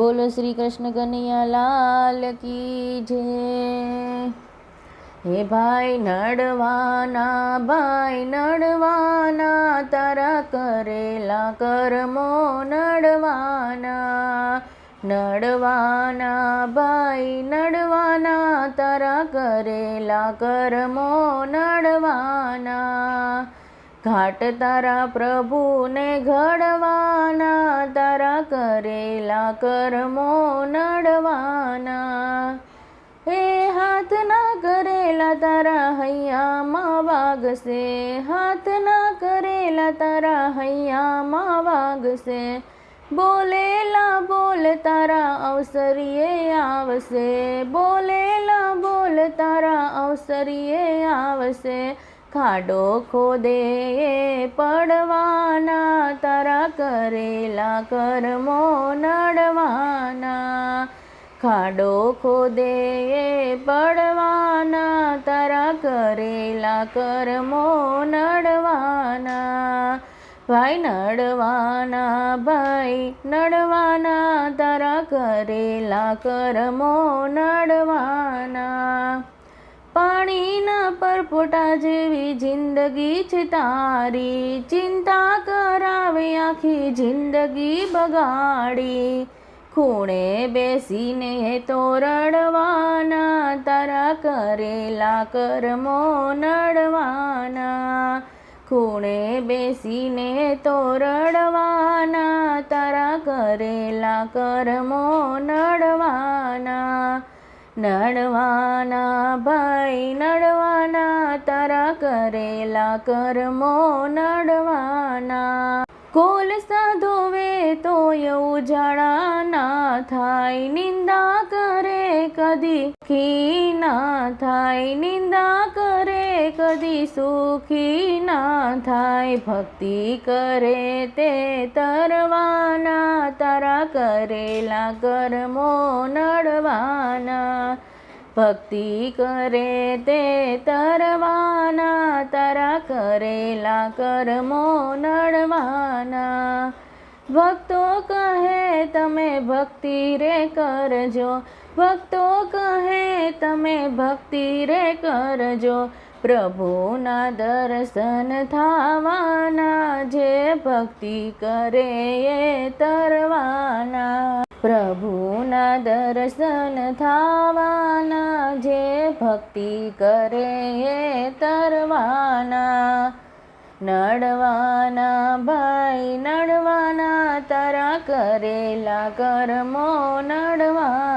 બોલો શ્રી કૃષ્ણ કનૈયા લાલ કી જય। હે ભાઈ નડવાના તારા કરેલા કર્મો નડવાના ભાઈ નડવાના તારા કરેલા કર્મો નડવાના। ઘાટ તારા પ્રભુને ઘડવાના તારા કરેલા કર્મો નડવાના। એ હાથના કરેલા તારા હૈયામાં વાગશે, હાથના કરેલા તારા હૈયામાં વાગશે। બોલેલા બોલ તારા અવસરીએ આવશે, બોલેલા બોલ તારા અવસરીએ આવશે। ખાડો ખોદે પડવાના તારા કરેલા કર્મો નડવાના। ખાડો ખોદે પડવાના તારા કરેલા કર્મો નડવાના। ભાઈ નડવાના તારા કરેલા કર્મો નડવાના। પાણીના પરપોટા જેવી જિંદગી છે તારી, ચિંતા કરાવે આખી જિંદગી બગાડી। ખૂણે બેસીને તો રડવાના તારા કરેલા કર્મો નડવાના। ખૂણે બેસીને તો રડવાના તારા કરેલા કર્મો નડવાના। ભાઈ નડવાના તારા કરેલા કર્મો નડવાના। કોલસા ધોવે તોય ઉજાળા ના થાય, નિંદા કરે કદી સુખી ના થાય, નિંદા કરે કદી સુખી ના થાય। ભક્તિ કરે તે તરવાના તારા કરેલા કર્મો નડવાના। ભક્તિ કરે તે તરવાના તારા કરેલા કર્મો નડવાના। ભક્તો કહે તમે ભક્તિ રે કરજો, ભક્તો કહે તમે ભક્તિ રે કરજો। પ્રભુના દર્શન થાવાના જે ભક્તિ કરે એ તરવાના। પ્રભુના દર્શન થાવાના જે ભક્તિ કરે એ તરવાના। નડવાના ભાઈ નડવાના તારા કરેલા કર્મો નડવાના।